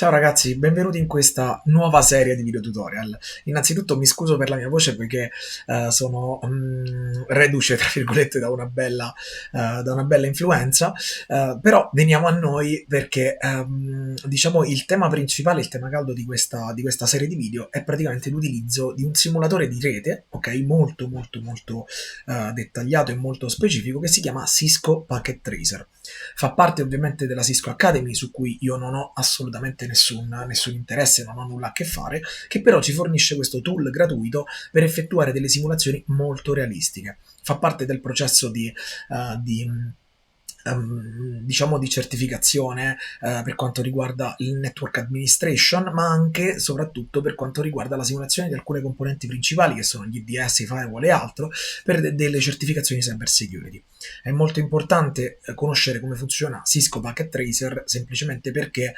Ciao ragazzi, benvenuti in questa nuova serie di video tutorial. Innanzitutto mi scuso per la mia voce poiché sono reduce, tra virgolette, da una bella influenza, però veniamo a noi perché diciamo il tema principale, il tema caldo di questa serie di video è praticamente l'utilizzo di un simulatore di rete, ok, molto dettagliato e molto specifico che si chiama Cisco Packet Tracer. Fa parte ovviamente della Cisco Academy, su cui io non ho assolutamente nessun interesse, non ho nulla a che fare, che però ci fornisce questo tool gratuito per effettuare delle simulazioni molto realistiche. Fa parte del processo di diciamo di certificazione per quanto riguarda il network administration, ma anche soprattutto per quanto riguarda la simulazione di alcune componenti principali che sono gli IDS, i firewall e altro, per delle certificazioni cyber security. È molto importante conoscere come funziona Cisco Packet Tracer, semplicemente perché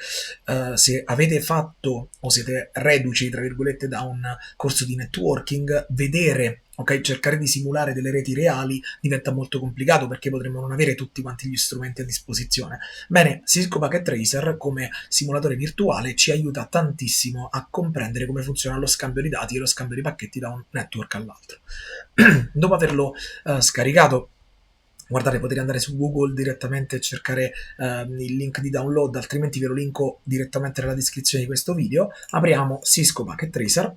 se avete fatto o siete reduci, tra virgolette, da un corso di networking, vedere, ok, cercare di simulare delle reti reali diventa molto complicato perché potremmo non avere tutti quanti gli strumenti a disposizione. Bene, Cisco Packet Tracer come simulatore virtuale ci aiuta tantissimo a comprendere come funziona lo scambio di dati e lo scambio di pacchetti da un network all'altro. Dopo averlo scaricato, guardate, potete andare su Google direttamente e cercare il link di download, altrimenti ve lo linko direttamente nella descrizione di questo video. Apriamo Cisco Packet Tracer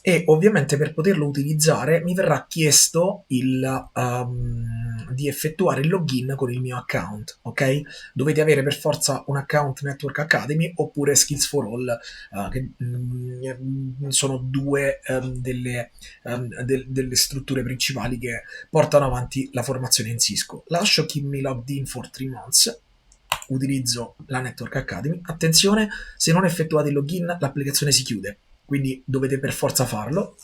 e ovviamente per poterlo utilizzare mi verrà chiesto di effettuare il login con il mio account, ok? Dovete avere per forza un account Network Academy oppure Skills for All, che sono due delle strutture principali che portano avanti la formazione in Cisco. Lascio Keep Me Logged In for 3 months, utilizzo la Network Academy. Attenzione, se non effettuate il login l'applicazione si chiude, quindi dovete per forza farlo.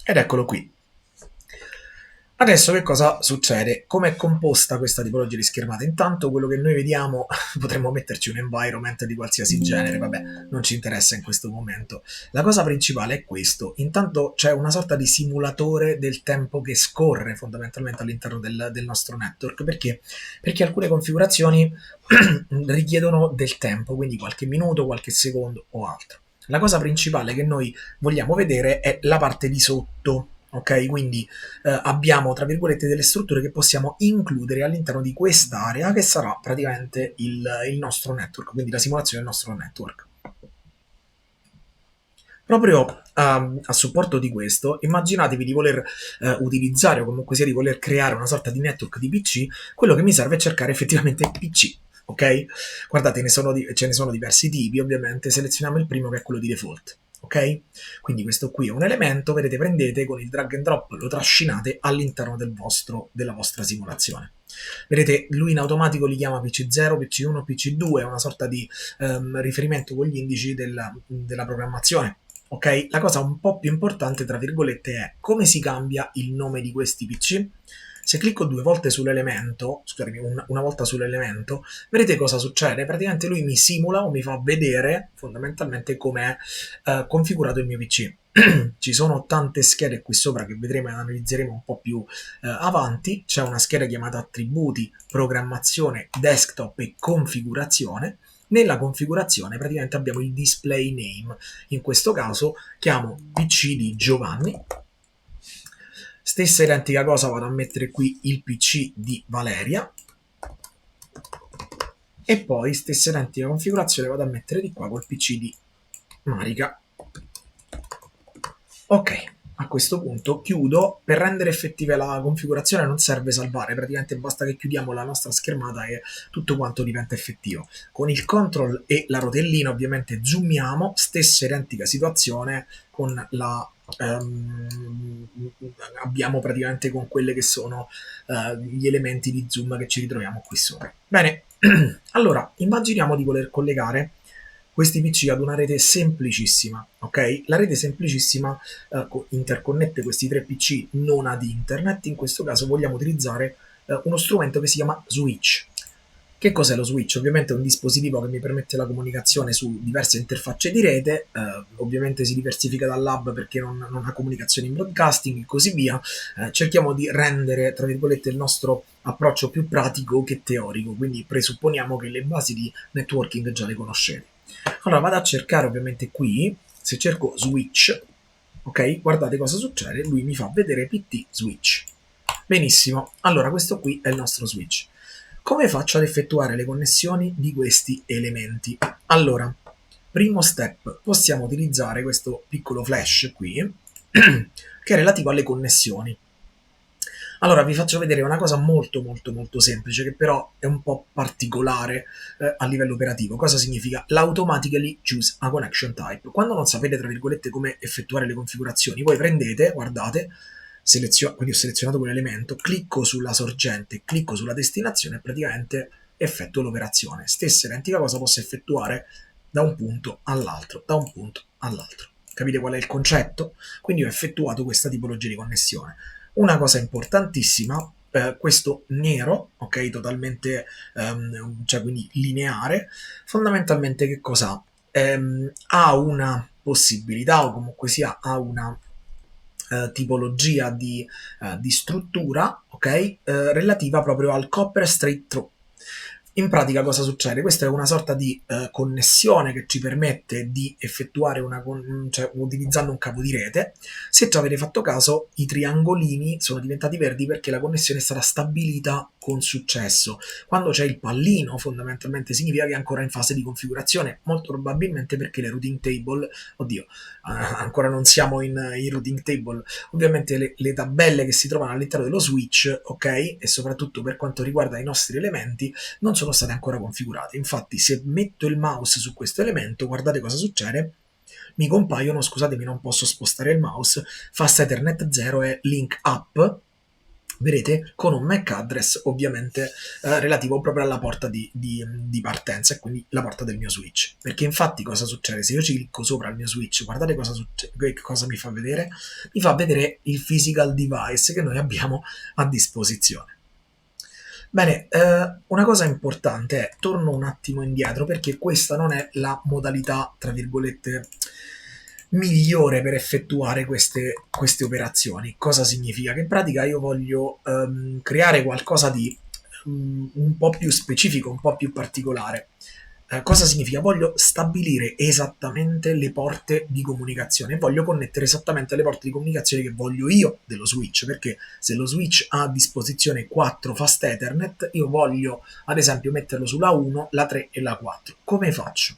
Ed eccolo qui. Adesso che cosa succede? Come è composta questa tipologia di schermata? Intanto quello che noi vediamo, potremmo metterci un environment di qualsiasi genere, vabbè, non ci interessa in questo momento. La cosa principale è questo: intanto c'è una sorta di simulatore del tempo che scorre fondamentalmente all'interno del nostro network. Perché? Perché alcune configurazioni richiedono del tempo, quindi qualche minuto, qualche secondo o altro. La cosa principale che noi vogliamo vedere è la parte di sotto. Ok, quindi abbiamo tra virgolette delle strutture che possiamo includere all'interno di quest'area che sarà praticamente il nostro network, quindi la simulazione del nostro network. Proprio a supporto di questo, immaginatevi di voler utilizzare o comunque sia di voler creare una sorta di network di PC. Quello che mi serve è cercare effettivamente PC, ok? Guardate, ce ne sono diversi tipi, ovviamente selezioniamo il primo che è quello di default. Ok? Quindi questo qui è un elemento, vedete, prendete con il drag and drop, lo trascinate all'interno della vostra simulazione. Vedete, lui in automatico li chiama PC0, PC1, PC2, è una sorta di riferimento con gli indici della programmazione. Ok? La cosa un po' più importante, tra virgolette, è come si cambia il nome di questi PC. Se clicco due volte sull'elemento, scusatemi, una volta sull'elemento, vedete cosa succede? Praticamente lui mi simula o mi fa vedere fondamentalmente come è configurato il mio PC. Ci sono tante schede qui sopra che vedremo e analizzeremo un po' più avanti. C'è una scheda chiamata attributi, programmazione, desktop e configurazione. Nella configurazione praticamente abbiamo il display name, in questo caso chiamo PC di Giovanni. Stessa identica cosa vado a mettere qui il PC di Valeria e poi stessa identica configurazione vado a mettere di qua col PC di Marica. Ok, a questo punto chiudo. Per rendere effettiva la configurazione non serve salvare, praticamente basta che chiudiamo la nostra schermata e tutto quanto diventa effettivo. Con il control e la rotellina ovviamente zoomiamo, stessa identica situazione con la abbiamo praticamente con quelle che sono gli elementi di zoom che ci ritroviamo qui sopra. Bene, allora immaginiamo di voler collegare questi PC ad una rete semplicissima, ok? La rete semplicissima interconnette questi tre PC non ad internet. In questo caso vogliamo utilizzare uno strumento che si chiama Switch. Che cos'è lo switch? Ovviamente è un dispositivo che mi permette la comunicazione su diverse interfacce di rete, ovviamente si diversifica dall'hub perché non ha comunicazioni in broadcasting e così via. Cerchiamo di rendere, tra virgolette, il nostro approccio più pratico che teorico, quindi presupponiamo che le basi di networking già le conoscete. Allora vado a cercare ovviamente qui, se cerco switch, ok, guardate cosa succede, lui mi fa vedere PT switch. Benissimo, allora questo qui è il nostro switch. Come faccio ad effettuare le connessioni di questi elementi? Allora, primo step, possiamo utilizzare questo piccolo flash qui, che è relativo alle connessioni. Allora, vi faccio vedere una cosa molto molto molto semplice, che però è un po' particolare a livello operativo. Cosa significa? L'automatically choose a connection type. Quando non sapete, tra virgolette, come effettuare le configurazioni, voi prendete, guardate, quindi ho selezionato quell'elemento, clicco sulla sorgente, clicco sulla destinazione e praticamente effettuo l'operazione. Stessa identica cosa posso effettuare da un punto all'altro, da un punto all'altro. Capite qual è il concetto? Quindi ho effettuato questa tipologia di connessione. Una cosa importantissima, questo nero, ok, totalmente, cioè quindi lineare, fondamentalmente che cosa ha? Ha una possibilità o comunque sia ha una tipologia di struttura, ok, relativa proprio al copper straight through. In pratica cosa succede? Questa è una sorta di connessione che ci permette di effettuare cioè, utilizzando un cavo di rete. Se ci avete fatto caso, i triangolini sono diventati verdi perché la connessione è stata stabilita con successo. Quando c'è il pallino, fondamentalmente significa che è ancora in fase di configurazione, molto probabilmente perché le routing table, oddio, ancora non siamo in routing table, ovviamente le tabelle che si trovano all'interno dello switch, ok, e soprattutto per quanto riguarda i nostri elementi, non sono state ancora configurate. Infatti, se metto il mouse su questo elemento, guardate cosa succede. Mi compaiono, scusatemi, non posso spostare il mouse, Fast Ethernet 0 e Link Up, vedete, con un MAC address ovviamente relativo proprio alla porta di partenza e quindi la porta del mio switch. Perché infatti cosa succede? Se io ci clicco sopra il mio switch, guardate cosa mi fa vedere. Mi fa vedere il physical device che noi abbiamo a disposizione. Bene, una cosa importante è, torno un attimo indietro perché questa non è la modalità, tra virgolette, migliore per effettuare queste operazioni. Cosa significa? Che in pratica io voglio creare qualcosa di un po' più specifico, un po' più particolare. Cosa significa? Voglio stabilire esattamente le porte di comunicazione, voglio connettere esattamente le porte di comunicazione che voglio io dello switch, perché se lo switch ha a disposizione 4 fast ethernet, io voglio ad esempio metterlo sulla 1, la 3 e la 4. Come faccio?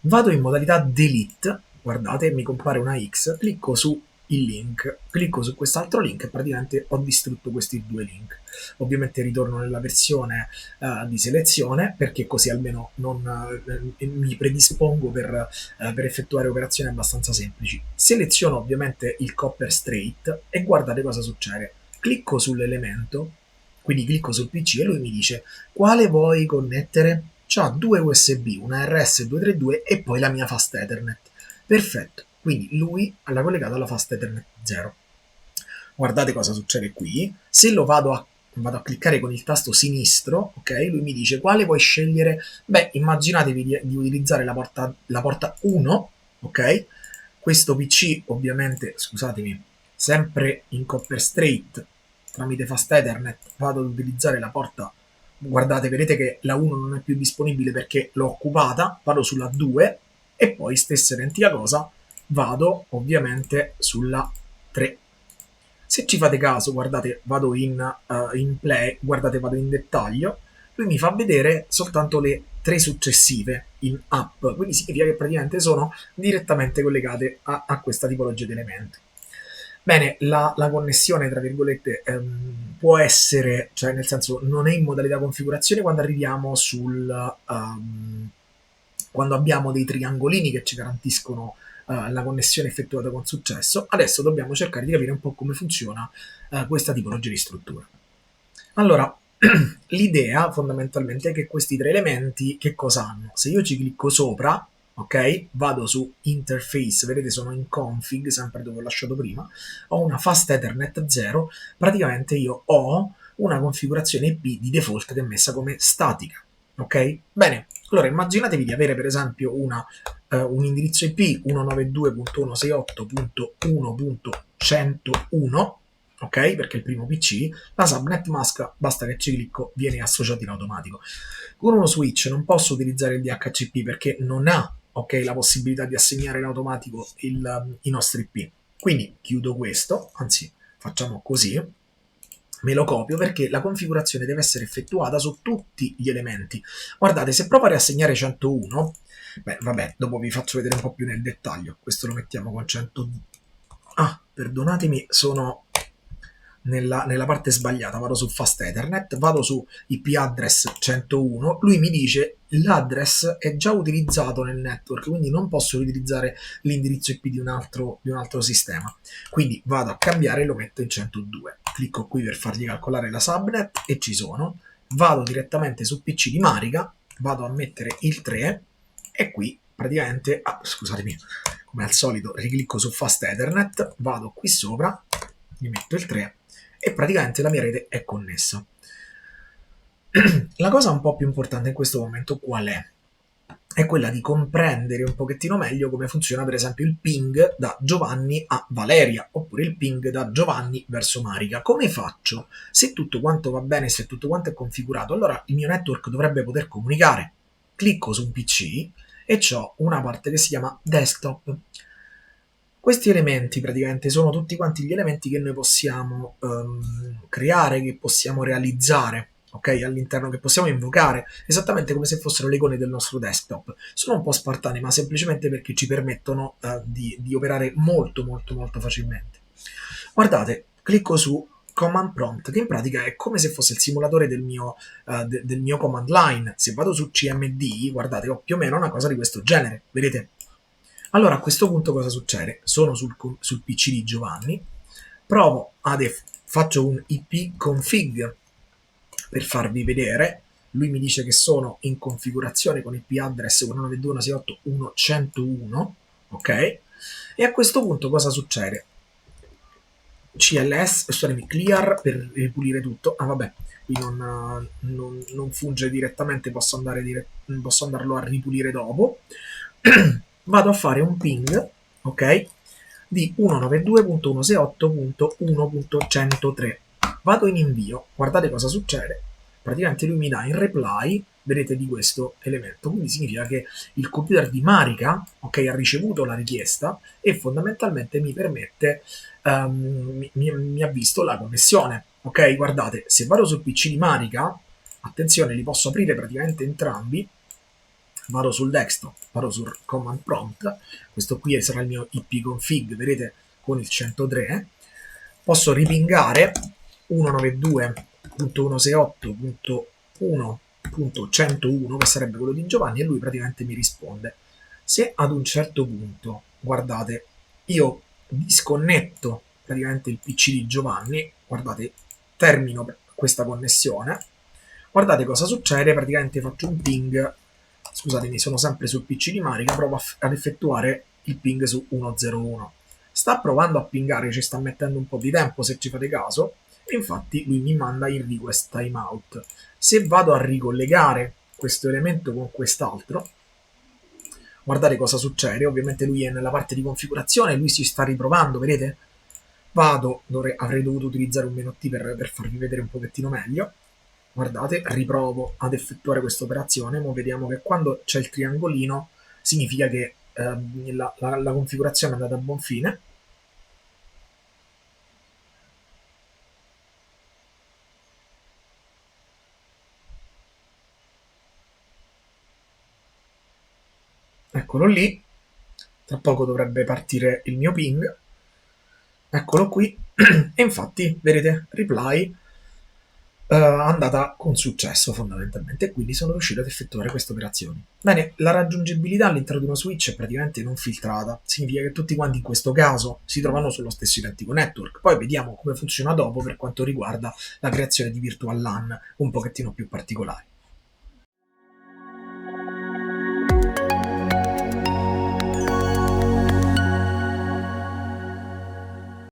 Vado in modalità delete, guardate, mi compare una X, clicco su il link, clicco su quest'altro link e praticamente ho distrutto questi due link. Ovviamente ritorno nella versione di selezione perché così almeno non mi predispongo per effettuare operazioni abbastanza semplici. Seleziono ovviamente il copper straight e guardate cosa succede. Clicco sull'elemento, quindi clicco sul PC e lui mi dice quale vuoi connettere? C'ha due USB, una RS232 e poi la mia Fast Ethernet. Perfetto, quindi lui l'ha collegato alla Fast Ethernet 0. Guardate cosa succede qui. Se lo vado a cliccare con il tasto sinistro, ok, lui mi dice quale vuoi scegliere. Beh, immaginatevi di utilizzare la porta 1, ok? Questo PC ovviamente, scusatemi, sempre in copper straight tramite Fast Ethernet vado ad utilizzare la porta. Guardate, vedete che la 1 non è più disponibile perché l'ho occupata, vado sulla 2 e poi stessa identica cosa vado ovviamente sulla 3. Se ci fate caso, guardate, vado in play, guardate, vado in dettaglio, lui mi fa vedere soltanto le 3 successive in app, quindi significa che praticamente sono direttamente collegate a questa tipologia di elementi. Bene, la connessione, tra virgolette, può essere, cioè nel senso non è in modalità configurazione quando arriviamo quando abbiamo dei triangolini che ci garantiscono la connessione effettuata con successo. Adesso dobbiamo cercare di capire un po' come funziona questa tipologia di struttura. Allora, l'idea fondamentalmente è che questi tre elementi che cosa hanno? Se io ci clicco sopra, ok, vado su interface, vedete sono in config, sempre dove ho lasciato prima, ho una fast ethernet 0, praticamente io ho una configurazione IP di default che è messa come statica. Ok? Bene, allora immaginatevi di avere per esempio un indirizzo IP 192.168.1.101, ok? Perché è il primo PC, la subnet mask, basta che ci clicco, viene associato in automatico. Con uno switch non posso utilizzare il DHCP perché non ha, ok, la possibilità di assegnare in automatico i nostri IP. Quindi chiudo questo, anzi facciamo così, me lo copio perché la configurazione deve essere effettuata su tutti gli elementi. Guardate, se provo a riassegnare 101, beh, vabbè, dopo vi faccio vedere un po' più nel dettaglio. Questo lo mettiamo con 102. Ah, perdonatemi, sono nella parte sbagliata. Vado su Fast Ethernet, vado su IP address 101. Lui mi dice l'address è già utilizzato nel network, quindi non posso utilizzare l'indirizzo IP di un altro sistema. Quindi vado a cambiare e lo metto in 102. Clicco qui per fargli calcolare la subnet e ci sono. Vado direttamente su PC di Marica, vado a mettere il 3 e qui praticamente, scusatemi, come al solito riclicco su Fast Ethernet, vado qui sopra, gli metto il 3 e praticamente la mia rete è connessa. La cosa un po' più importante in questo momento qual è? È quella di comprendere un pochettino meglio come funziona per esempio il ping da Giovanni a Valeria, oppure il ping da Giovanni verso Marica. Come faccio? Se tutto quanto va bene, se tutto quanto è configurato, allora il mio network dovrebbe poter comunicare. Clicco su un PC e ho una parte che si chiama desktop. Questi elementi praticamente sono tutti quanti gli elementi che noi possiamo creare, che possiamo realizzare, ok? All'interno, che possiamo invocare, esattamente come se fossero le icone del nostro desktop. Sono un po' spartane, ma semplicemente perché ci permettono di operare molto facilmente. Guardate, clicco su Command Prompt, che in pratica è come se fosse il simulatore del mio command line. Se vado su CMD, guardate, ho più o meno una cosa di questo genere, vedete? Allora a questo punto cosa succede? Sono sul PC di Giovanni, faccio un IP config per farvi vedere, lui mi dice che sono in configurazione con IP address 192.168.1.101, ok? E a questo punto cosa succede? clear per ripulire tutto. Ah vabbè, qui non funge direttamente, posso andarlo a ripulire dopo. Vado a fare un ping, ok, di 192.168.1.103. Vado in invio, guardate cosa succede. Praticamente lui mi dà in reply, vedete, di questo elemento, quindi significa che il computer di Marica, ok, ha ricevuto la richiesta e fondamentalmente mi permette, mi ha visto la connessione, ok. Guardate, se vado sul PC di Marica, attenzione, li posso aprire praticamente entrambi. Vado sul desktop, vado sul command prompt, questo qui sarà il mio IP config, vedete, con il 103, posso ripingare 192.168.1.101, che sarebbe quello di Giovanni, e lui praticamente mi risponde. Se ad un certo punto, guardate, io disconnetto praticamente il PC di Giovanni, guardate, termino questa connessione, guardate cosa succede, praticamente faccio un ping. Scusatemi, sono sempre sul PC di Marica, provo ad effettuare il ping su 101. Sta provando a pingare, ci sta mettendo un po' di tempo se ci fate caso, e infatti lui mi manda il request timeout. Se vado a ricollegare questo elemento con quest'altro, guardate cosa succede, ovviamente lui è nella parte di configurazione, lui si sta riprovando, vedete? Avrei dovuto utilizzare un menu T per farvi vedere un pochettino meglio. Guardate, riprovo ad effettuare questa operazione, ma vediamo che quando c'è il triangolino significa che la configurazione è andata a buon fine. Eccolo lì, tra poco dovrebbe partire il mio ping, eccolo qui, e infatti, vedete, reply andata con successo fondamentalmente, e quindi sono riuscito ad effettuare queste operazioni. Bene, la raggiungibilità all'interno di uno switch è praticamente non filtrata, significa che tutti quanti in questo caso si trovano sullo stesso identico network. Poi vediamo come funziona dopo per quanto riguarda la creazione di virtual LAN un pochettino più particolari.